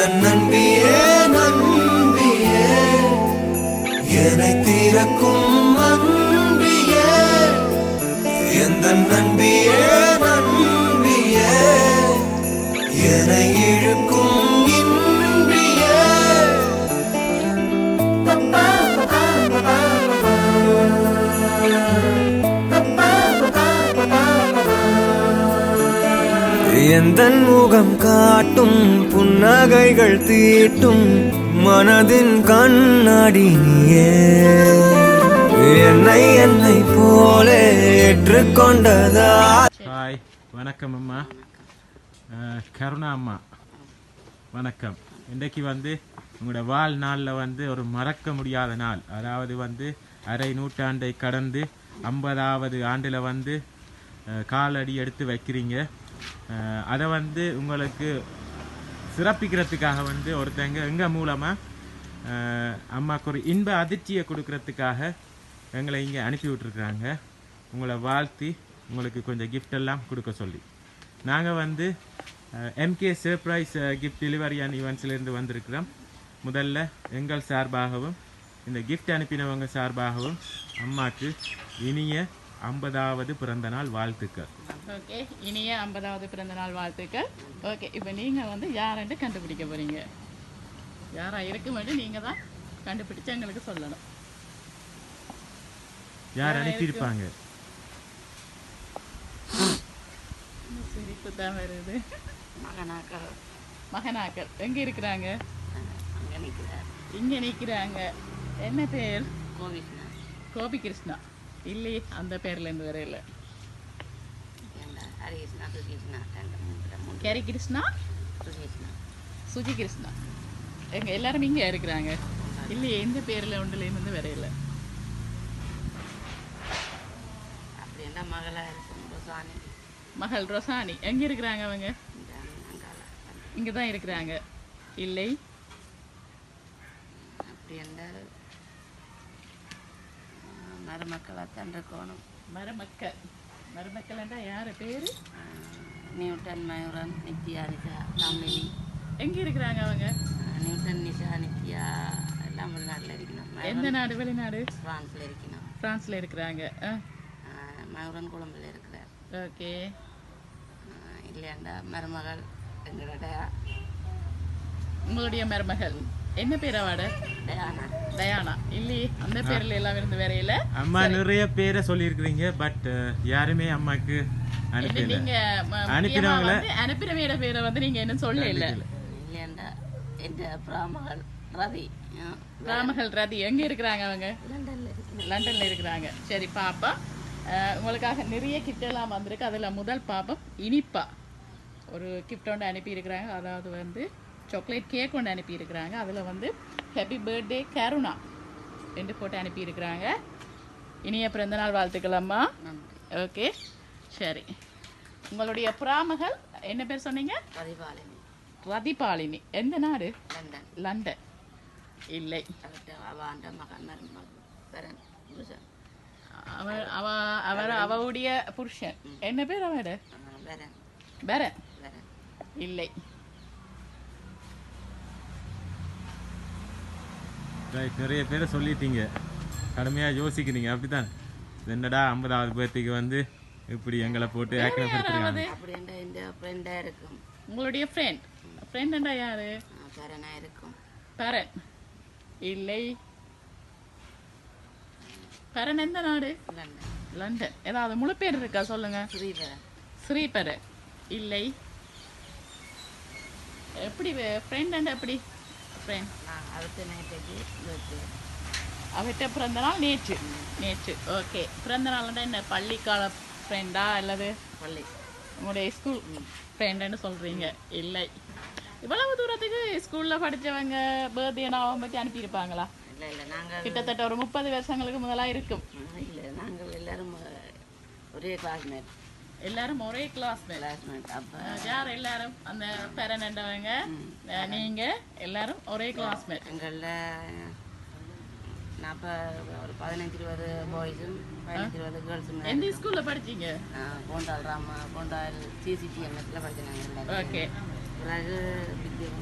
நண்பியே நண்பியே என்னை தீரக்கும் அன்பியே எந்த நண்பியே நண்பியே என்னை இழுக்கும் இன்பியே எந்தன் முகம் காட்டும் புன்னகைகள் தீட்டும் மனதின் கண்ணாடி நீயே என்னை போலே ஏற்றுக்கொண்டதா. ஹாய், வணக்கம் அம்மா. கருணா அம்மா வணக்கம். இன்றைக்கு உங்களோட வாழ்நாளில் ஒரு மறக்க முடியாத நாள். அதாவது அரை நூற்றாண்டை கடந்து 50வது ஆண்டில் காலடி எடுத்து வைக்கிறீங்க. அதை உங்களுக்கு சிறப்பிக்கிறதுக்காக ஒருத்தங்க எங்கள் மூலமாக அம்மாவுக்கு ஒரு இன்ப அதிர்ச்சியை கொடுக்கறதுக்காக எங்களை இங்கே அனுப்பி விட்ருக்குறாங்க. உங்களை வாழ்த்தி உங்களுக்கு கொஞ்சம் கிஃப்ட் எல்லாம் கொடுக்க சொல்லி நாங்கள் MK surprise gift delivery and ஈவெண்ட்ஸ்லேருந்து வந்திருக்கிறோம். முதல்ல எங்கள் சார்பாகவும் இந்த கிஃப்ட் அனுப்பினவங்க சார்பாகவும் அம்மாவுக்கு இனிய 50வது பிறந்த நாள் வாழ்த்துக்கள். ஓகே, இனிய 50வது பிறந்த நாள் வாழ்த்துக்கள். ஓகே, இப்போ நீங்கள் யாருன்னு கண்டுபிடிக்க போகிறீங்க. யாராக இருக்கும் நீங்கள் தான் கண்டுபிடிச்சு எங்களுக்கு சொல்லணும். யார் அனுப்பியிருப்பாங்க? சிரிப்பு தான் வருது. மகனாக்கள் எங்கே இருக்கிறாங்க? இங்கே நிற்கிறாங்க. என்ன பேர்? கோபி கிருஷ்ணா. இல்லையே, அந்த பேர்லேருந்து வர இல்லை. கேரி கிருஷ்ணா, சுஜி கிருஷ்ணா. எங்க எல்லாரும் இங்கே இருக்கிறாங்க. இல்லையே, எந்த பேரில் ஒன்றுலேருந்து வர இல்லை. மகள் ரொசானி எங்கே இருக்கிறாங்க? அவங்க இங்கே தான் இருக்கிறாங்க. இல்லை, மருமக்கள் என்றா யாரு பேரு? நியூட்டன், மயூரன், நித்யா, நிஷா, காமினி. எங்க இருக்கிறாங்க அவங்க? நியூட்டன், நிஷா, நித்யா எல்லாம் வெளிநாட்டில் இருக்கணும். எந்த நாடு? வெளிநாடு. பிரான்ஸ்ல இருக்கணும். பிரான்ஸ்ல இருக்கிறாங்க. மயூரன் கொழும்புல இருக்கிறார். ஓகே. இல்லையாண்டா மருமகள் எங்களோட. உங்களுடைய மருமகள் என்ன பேர்? அவட டயானா. இல்லையே, அந்த பேர்ல எல்லாம் இருந்து வேற இல்ல. அம்மா நிறைய பேரை சொல்லியிருக்கிறீங்க, பட் யாருமே அம்மாக்கு நீங்க அனுப்பினவையோட பேரை நீங்க என்ன சொல்ல இல்ல. இல்லையாண்டா என்ற பிராமகள் ரதி. பிராமகள் ரதி எங்க இருக்கிறாங்க? அவங்க லண்டன்ல இருக்கிறாங்க. சரி பாப்பா, உங்களுக்காக நிறைய கிஃப்ட் எல்லாம் வந்திருக்கு. அதுல முதல் பாப்பம் இனிப்பா ஒரு கிஃப்ட் ஒன்று அனுப்பி இருக்கிறாங்க. அதாவது சாக்லேட் கேக் ஒன்று அனுப்பியிருக்கிறாங்க. அதில் ஹாப்பி பர்த்டே கருணா என்று போட்டு அனுப்பியிருக்கிறாங்க. இனிய பிறந்தநாள் வாழ்த்துக்கள் அம்மா. ஓகே, சரி. உங்களுடைய பிராமகள் என்ன பேர் சொன்னீங்க? ரதிபாலினி. எந்த நாடு? லண்டன். இல்லை, அவருடைய புருஷன் என்ன பேர்? அவட பரன். இல்லை. நிறைய பேரை சொல்லிட்டீங்க, கடுமையாக யோசிக்கிறீங்க. அப்படித்தான் என்னடா 50வது பேர்த்துக்கு இப்படி எங்களை போட்டு ஆக்கிரமிச்சிருக்காங்க. உங்களுடைய ஃப்ரெண்ட் யாரு? பரன். இல்லை. பரன் எந்த நாடு? லண்டன். ஏதாவது முழு பேர் இருக்கா சொல்லுங்க. ஸ்ரீபரன். இல்லை. எப்படி ஃப்ரெண்ட்? எப்படி ஃப்ரெண்ட்? அவர்கிட்ட பிறந்த நாள் நேற்று. ஓகே, பிறந்த நாள்னா என்ன? பள்ளிக்கால ஃப்ரெண்டா அல்லது உங்களுடைய ஸ்கூல் ஃப்ரெண்டுன்னு சொல்கிறீங்க? இல்லை. இவ்வளவு தூரத்துக்கு ஸ்கூலில் படித்தவங்க பர்த்டே நாவம் பற்றி அனுப்பியிருப்பாங்களா? கிட்டத்தட்ட ஒரு 30 வருஷங்களுக்கு முதலாக இருக்கும். இல்லை, நாங்கள் எல்லாரும் ஒரே கிளாஸ்மேட். எல்லாரும் ஒரே கிளாஸ்மேட். யார் எல்லாரும்? அந்த பேரண்டவங்க, நீங்க எல்லாரும் ஒரே கிளாஸ்மேட். எங்களில் நான் ஒரு 15-20 பாய்ஸும் 15-20 கேர்ள்ஸும். எந்த ஸ்கூல்ல படிச்சீங்க? போண்டால் சிசிடிஎம்எஸ்ல படிச்சாங்க. ஓகே. பிறகு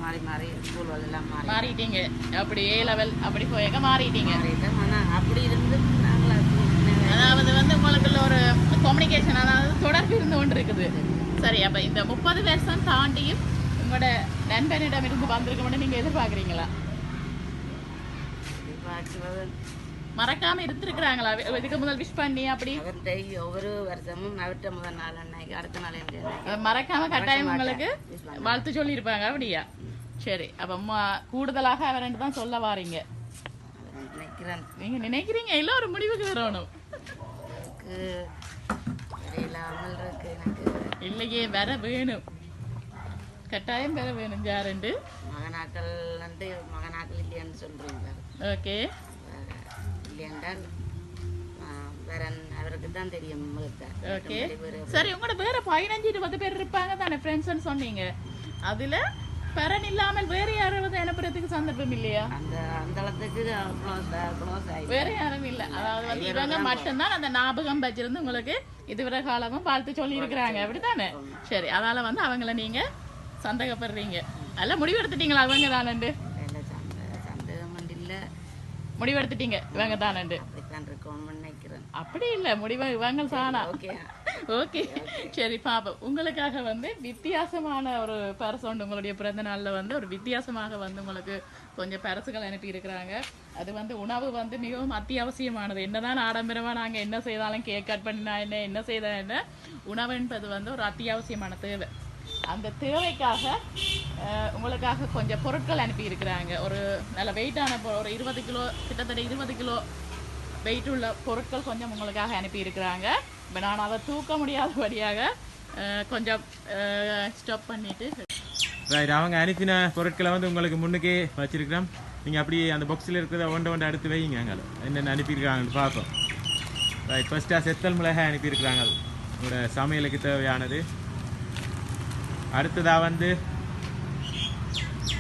மாறி மாறி ஸ்கூல்கள் எல்லாம் மாறிட்டீங்க அப்படி A level அப்படி போயக்க மாறிட்டீங்க. மாறிட்டோம். ஆனால் அப்படி இருந்து நாங்கள் அதாவது வந்து உங்களுக்குள்ள ஒரு கம்யூனிகேஷன் அதாவது தொடர்பு இருந்து கொண்டு இருக்குது. சரி, அப்போ இந்த 30 வருஷம் தாண்டியும் உங்களோட நண்பனிடம் இருந்து வந்திருக்கணும்னு நீங்கள் எதிர்பார்க்குறீங்களா? மறக்காம இருந்திருக்கிறாங்களா இதுக்கு முதல் விஷ் பண்ணி அப்படி? அவர்கிட்ட ஒவ்வொரு வருஷமும் அவர்கிட்ட முதல் நாள் அன்னைக்கு அடுத்த நாள் என்று மறக்காம கட்டாயம் உங்களுக்கு வாழ்த்து சொல்லியிருப்பாங்க அப்படியா? சரி, அப்போ கூடுதலாக அவர்கிட்ட தான் சொல்ல வாரீங்க நினைக்கிறேன். நீங்க நினைக்கிறீங்க இல்லை ஒரு முடிவுக்கு வரணும்? இல்லாமல் இருக்கு எனக்கு. இல்லையே, வர வேணும், கட்டாயம் வர வேணும். யாருண்டு மகனாக்கள் வந்து மகனாக்கள் இல்லையான்னு சொல்றீங்க. ஓகே, இல்லையென்றால் வரன் அவருக்கு தான் தெரியும். ஓகே, சரி. உங்களோட வேற 15-20 பேர் இருப்பாங்க தானே ஃப்ரெண்ட்ஸ்ன்னு சொன்னீங்க. அதுல பரன் இல்லாமல் வேற யாராவது அனுப்புறதுக்கு சந்தர்ப்பம் இல்லையா? அந்த அளவுக்கு வேற யாரும் இல்ல. அதாவது வந்து இவங்க மட்டும்தான் அந்த ஞாபகம் வச்சிருந்து உங்களுக்கு இதுவரை காலமும் வாழ்த்து சொல்லி இருக்கிறாங்க அப்படித்தானே? சரி, அதனால வந்து அவங்கள நீங்க சந்தேகப்படுறீங்க. எல்லாம் முடிவு எடுத்துட்டீங்களா அவங்க தானண்டு? முடிவு எடுத்துட்டீங்க இவங்க தானண்டு? அப்படி இல்ல, முடிவு இவங்க தானா? ஓகே, சரி பாப்போம். உங்களுக்காக வந்து வித்தியாசமான ஒரு பரிசு உண்டு. உங்களுடைய பிறந்த நாள்ல வந்து ஒரு வித்தியாசமாக வந்து உங்களுக்கு கொஞ்சம் பரிசுகள் அனுப்பி இருக்கிறாங்க. அது வந்து உணவு வந்து மிகவும் அத்தியாவசியமானது. என்னதான் ஆடம்பரமா நாங்க என்ன செய்தாலும் கேக் கட் பண்ணினா என்ன செய்தா என்ன, உணவு என்பது வந்து ஒரு அத்தியாவசியமான தேவை. அந்த தேவைக்காக உங்களுக்காக கொஞ்சம் பொருட்கள் அனுப்பி இருக்கிறாங்க. ஒரு நல்ல வெயிட்டான ஒரு 20 கிலோ, கிட்டத்தட்ட 20 கிலோ வெயிட் உள்ள பொருட்கள் கொஞ்சம் உங்களுக்காக அனுப்பி இருக்கிறாங்க. இப்போ நான் அதை தூக்க முடியாதபடியாக கொஞ்சம் ஸ்டாப் பண்ணிட்டு. ரைட், அவங்க அனுப்பின பொருட்களை வந்து உங்களுக்கு முன்னுக்கே வச்சிருக்கிறோம். நீங்கள் அப்படியே அந்த பாக்ஸில் இருக்கிறத ஒன்றை எடுத்து வைங்க. அங்கே என்னென்ன அனுப்பியிருக்காங்கன்னு பார்ப்போம். ரைட், ஃபர்ஸ்ட்டாக செத்தல் மிளகாய் அனுப்பியிருக்கிறாங்க, உங்களோட சமையலுக்கு தேவையானது. அடுத்ததாக வந்து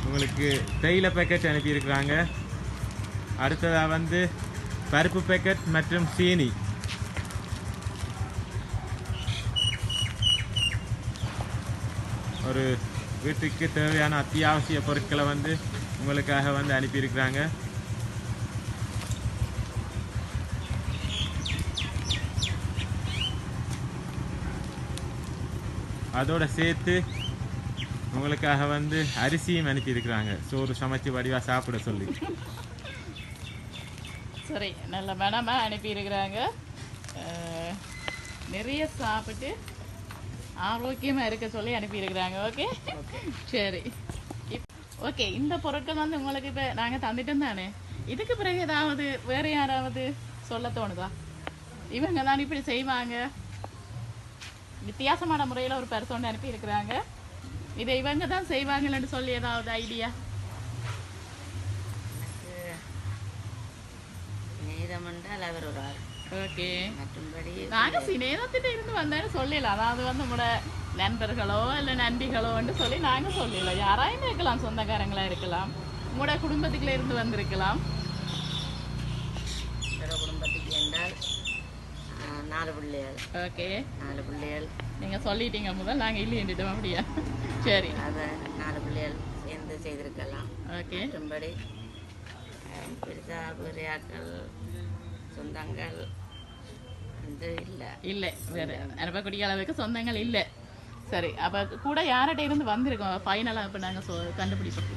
உங்களுக்கு தேயிலை பேக்கெட் அனுப்பியிருக்கிறாங்க. அடுத்ததாக வந்து பருப்பு பேக்கெட் மற்றும் சீனி. ஒரு வீட்டுக்கு தேவையான அத்தியாவசிய பொருட்களை வந்து உங்களுக்காக வந்து அனுப்பியிருக்கிறாங்க. அதோட சேர்த்து உங்களுக்காக வந்து அரிசியும் அனுப்பியிருக்கிறாங்க, சோறு சமைச்சு வடிவா சாப்பிட சொல்லி. சரி, நல்ல மனமாக அனுப்பியிருக்கிறாங்க. நிறைய சாப்பிட்டு ஆரோக்கியமாக இருக்க சொல்லி அனுப்பியிருக்கிறாங்க. ஓகே, சரி. ஓகே, இந்த பொருட்கள் வந்து உங்களுக்கு இப்போ நாங்கள் தந்துட்டோம் தானே? இதுக்கு பிறகு ஏதாவது வேறு யாராவது சொல்ல தோணுதா? இவங்க தான் இப்படி செய்வாங்க, வித்தியாசமான முறையில் ஒரு பரிசோண்டு அனுப்பி இருக்கிறாங்க, இதை இவங்க தான் செய்வாங்கன்னு சொல்லி ஏதாவது ஐடியா? ஓகே, நாங்கள் சிநேகத்திட்ட இருந்து வந்தேன்னு சொல்லல. அதாவது வந்து நம்மளோட நண்பர்களோ இல்லை நண்பிகளோ சொல்லி நாங்கள் சொல்லல. யாராயும் இருக்கலாம், சொந்தக்காரங்களா இருக்கலாம், உங்களோட குடும்பத்துக்குள்ள இருந்து வந்திருக்கலாம். குடும்பத்துக்கு என்றால் 4 பிள்ளைகள். ஓகே, 4 பிள்ளைகள் நீங்கள் சொல்லிட்டீங்க முதல், நாங்கள் இல்லைன்னுட்டோம் அப்படியா? சரி, அதை 4 பிள்ளைகள் சேர்ந்து செய்திருக்கலாம். ஓகே, மற்றும்படி பெருசா பெரியாக்கள் சொந்தங்கள் வந்து இல்லை, வேறு அனுப்பக்கூடிய அளவுக்கு சொந்தங்கள் இல்லை. சரி, அப்போ கூட யார்கிட்ட இருந்து வந்திருக்கோம் ஃபைனலாக இப்போ நாங்கள் கண்டுபிடிப்போம்?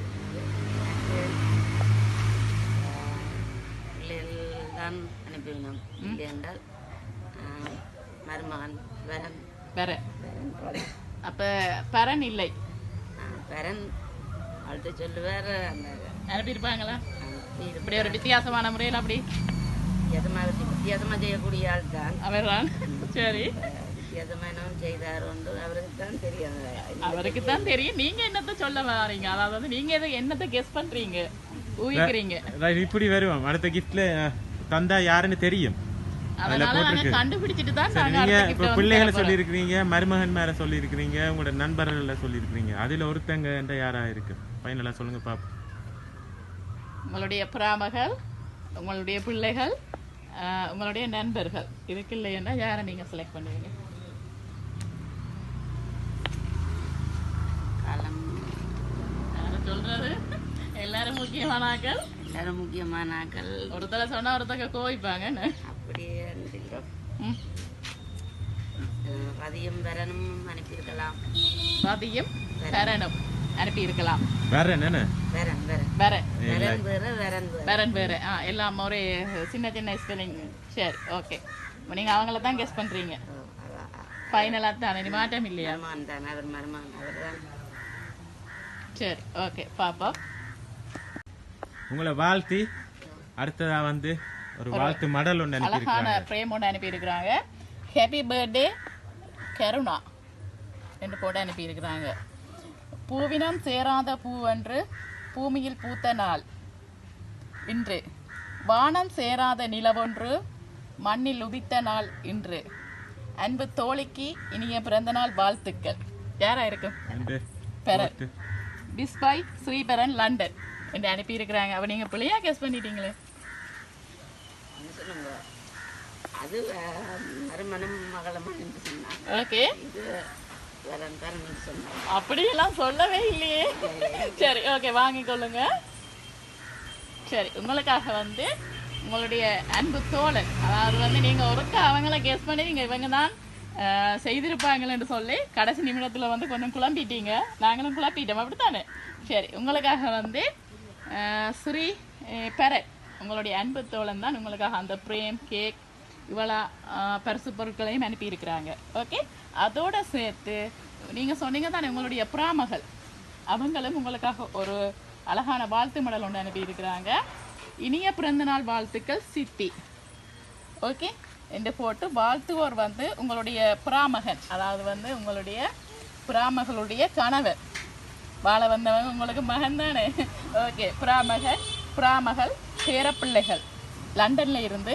பிள்ளைகள் தான் அனுப்பினோம். இல்லை என்றால் மருமகன் வேற. அப்போ பரன் இல்லை, பரன் அவள்கிட்ட சொல்லுவார். அந்த அனுப்பியிருப்பாங்களா? இப்படி ஒரு வித்தியாசமான முறையில் அப்படி வித்தியாசமாக செய்யக்கூடிய ஆள் தான் அவர் தான். சரி, வித்தியாசமான செய்தார் ஒன்று அவருக்கு தான் தெரியும். அவருக்கு தான் தெரியும். நீங்க என்னத்தை சொல்ல வரீங்க? அதாவது நீங்க என்னத்தை கெஸ் பண்றீங்க, ஊகிக்கிறீங்க? இப்படி வருவோம், அடுத்த கிஃப்ட்ல தந்தா யாருன்னு தெரியும். அதனால நாங்க கண்டுபிடிச்சிட்டு தான் நீங்க இப்ப பிள்ளைகளை சொல்லி இருக்கிறீங்க, மருமகன் மேல சொல்லி இருக்கிறீங்க, உங்களோட நண்பர்கள சொல்லி இருக்கிறீங்க. அதுல ஒருத்தங்க யாரா இருக்கு? ஃபைனலா சொல்லுங்க பாப்போம். உங்களுடைய பிராமகள், உங்களுடைய பிள்ளைகள், உங்களுடைய நண்பர்கள், இதுக்கு இல்லைன்னா யாரை நீங்க செலக்ட் பண்ணுவீங்க? முக்கியமான ஆக்கள் எல்லாரும் முக்கியமான ஆக்கள் ஒருத்தர சொன்னா ஒருத்தக்க கோவிப்பாங்க அப்படியே இருந்துக்கிறோம். ம். பதியம் வரணும் அனுப்பியிருக்கலாம். பதியும் வரணும் அனுப்பி இருக்கலாம். வேற என்னன்னு வரன் வரன் வேற வரன் வேற வரன் வேற வரன் வேற எல்லாம் ஒரே சின்ன சின்ன ஸ்பெல்லிங். சரி ஓகே, நீங்க அவங்கள தான் கெஸ் பண்றீங்க. ஃபைனலா தானே, நீ மாட்டம் இல்லையா? மருமகன் தான் அவர் மருமகன் அவர் தான். சரி ஓகே பாப்பா. உங்களை வாழ்த்தி அடுத்ததா வந்து ஒரு வாழ்த்து மடல் ஒன்று அழகான அனுப்பியிருக்காங்க. ஃப்ரேம் ஒன்று அனுப்பியிருக்கிறாங்க. ஹாப்பி பர்த்டே கருணா என்று போட்டு அனுப்பியிருக்கிறாங்க. பூவினம் சேராத பூவன்று பூமியில் பூத்த நாள் இன்று. வானம் சேராத நிலவொன்று மண்ணில் உதித்த நாள் இன்று. அன்பு தோழிக்கு இனிய பிறந்தநாள் வாழ்த்துக்கள். யாரா இருக்கும்? ரெண்டு, பெரன் பத்து. பிஸ்பாய் ஸ்ரீபரன் லண்டன் என்று அனுப்பியிருக்கிறாங்க. அவ நீங்க பிள்ளையா கெஸ் பண்ணிட்டீங்களே. என்ன சொல்லுங்க, அது மருமனும் மகளும் சொன்னாங்க. ஓகே, இது வரன் வரன் சொன்னாங்க. அப்படியெல்லாம் சொல்லவே இல்லையே. சரி ஓகே, வாங்கிக் கொள்ளுங்க. சரி, உங்களுக்காக வந்து உங்களுடைய அன்பு தோழன், அதாவது வந்து நீங்க ஒருக்க அவங்கள கெஸ் பண்ணி நீங்க இவங்க தான் செய்திருப்பாங்களேன்னு சொல்லி கடைசி நிமிடத்துல வந்து கொஞ்சம் குழம்பிட்டீங்க. நாங்களும் குழப்பிட்டோம், அப்படித்தானே? சரி, உங்களுக்காக வந்து ஸ்ரீ பெரட், உங்களுடைய அன்பு தோழன் தான் உங்களுக்காக அந்த பிரேம் கேக் இவ்வளோ பரிசு பொருட்களையும் அனுப்பியிருக்கிறாங்க. ஓகே, அதோட சேர்த்து நீங்கள் சொன்னீங்க தானே உங்களுடைய பிராமகள், அவங்களும் உங்களுக்காக ஒரு அழகான வாழ்த்து மடல் ஒன்று அனுப்பியிருக்கிறாங்க. இனிய பிறந்தநாள் வாழ்த்துக்கள் சித்தி. ஓகே, என்று போட்டு வாழ்த்துவோர் வந்து உங்களுடைய பிராமகன், அதாவது வந்து உங்களுடைய பிராமகளுடைய கணவர், வாழ வந்தவங்க உங்களுக்கு மகன் தானே. ஓகே, பிராமகள் பேரப்பிள்ளைகள் லண்டன்ல இருந்து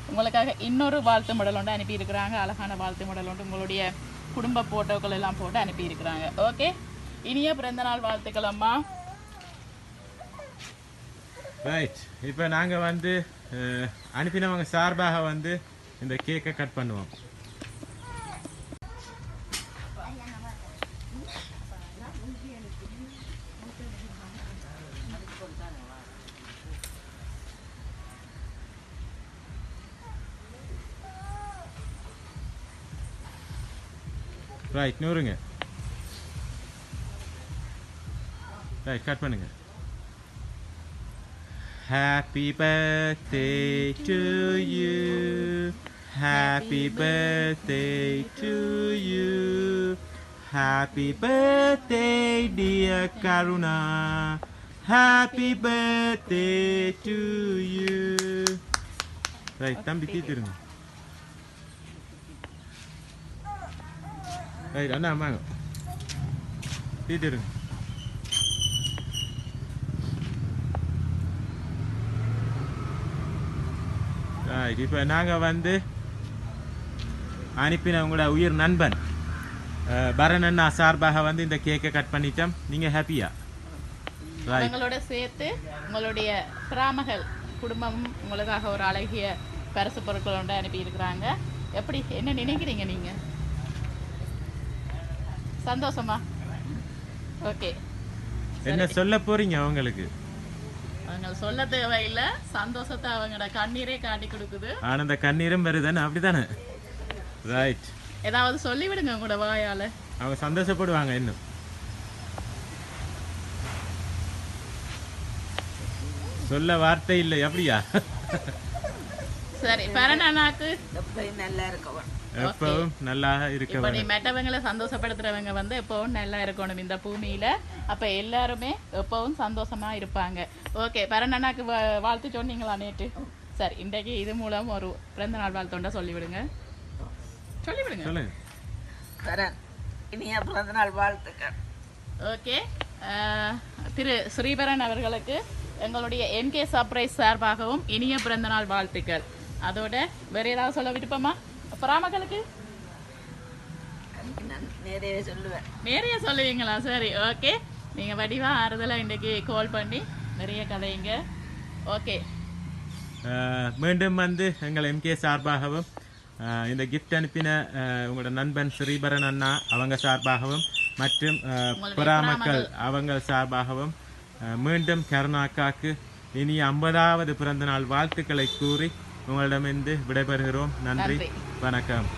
உங்களுக்காக இன்னொரு வாழ்த்து மடல் ஒன்று அனுப்பியிருக்கிறாங்க. அழகான வாழ்த்து மடல் ஒன்று உங்களுடைய குடும்ப போட்டோக்கள் எல்லாம் போட்டு அனுப்பியிருக்கிறாங்க. ஓகே, இனிய பிறந்தநாள் வாழ்த்துக்கள் அம்மா. ரைட், இப்போ நாங்கள் வந்து அனுப்பினவங்க சார்பாக வந்து இந்த கேக்கை கட் பண்ணுவோம். ரைட், நூறுங்க. ரைட், கட் பண்ணுங்க. Happy birthday to you. Happy birthday to you. Happy birthday dear Karuna. Happy birthday to you. Right, தம்பி தீத்துருங்க. ரைட், அண்ணா வாங்க தீத்துருங்க. இப்போ நாங்கள் வந்து அனுப்பினவங்களோட உயிர் நண்பன் பரன் சார்பாக வந்து இந்த கேக்கை கட் பண்ணிட்டோம். நீங்கள் ஹாப்பியா? உங்களோட சேர்த்து உங்களுடைய பிராமகள் குடும்பமும் உங்களுக்காக ஒரு அழகிய பரிசு பொருட்கள் ஒன்று அனுப்பி இருக்கிறாங்க. எப்படி, என்ன நினைக்கிறீங்க நீங்க? சந்தோஷமா? ஓகே, என்ன சொல்ல போறீங்க அவங்களுக்கு? அவங்க சொல்ல தேவையில்லை, சந்தோஷத்தை அவங்களோட கண்ணீரே காட்டி கொடுக்குது. ஆனந்த கண்ணீரும் வருதானே, அப்படித்தானே? ரைட், ஏதாவது சொல்லி விடுங்க உங்களோட வாயால. அவங்க சந்தோஷப்படுவாங்க. இன்னும் சொல்ல வார்த்தை இல்லை, அப்படியா? சரி, பரணாக்கு எப்பயும் நல்லா இருக்கவன், எப்பவும் நல்லா இருக்க இப்ப நீ வேணும். மற்றவங்களை சந்தோஷப்படுத்துறவங்க வந்து எப்பவும் நல்லா இருக்கணும் இந்த பூமியில. அப்ப எல்லாருமே எப்பவும் சந்தோஷமா இருப்பாங்க. ஓகே, பரணாக்கு வாழ்த்து சொன்னீங்களா நேற்று? சரி, இன்றைக்கு இது மூலம் ஒரு பிறந்த நாள் வாழ்த்தோண்ட சொல்லிவிடுங்க. சொல்லிவிடுங்க. சொல்லுங்க. வரன் இனிய பிறந்தநாள் வாழ்த்துக்கள். ஓகே, திரு ஸ்ரீபரன் அவர்களுக்கு எங்களுடைய என்கே சர்ப்ரைஸ் சார்பாகவும் இனிய பிறந்தநாள் வாழ்த்துக்கள். அதோட வேற ஏதாவது சொல்ல விருப்பமா? பராமக்களுக்கு நான் நேரே சொல்லுவேன். நிறைய சொல்லுவீங்களா? சரி ஓகே, நீங்க வடிவா ஆறுதலா இன்றைக்கு கால் பண்ணி நிறைய கதைங்க. ஓகே, மீண்டும் வந்து எங்கள் எம்கே சார்பாகவும் இந்த கிஃப்ட் அனுப்பின உங்களோட நண்பன் ஸ்ரீபரன் அண்ணா அவங்க சார்பாகவும் மற்றும் புறாமக்கள் அவங்க சார்பாகவும் மீண்டும் கருணா அக்காக்கு இனி 50வது பிறந்த நாள் வாழ்த்துக்களை கூறி உங்களிடமிருந்து விடைபெறுகிறோம். நன்றி, வணக்கம்.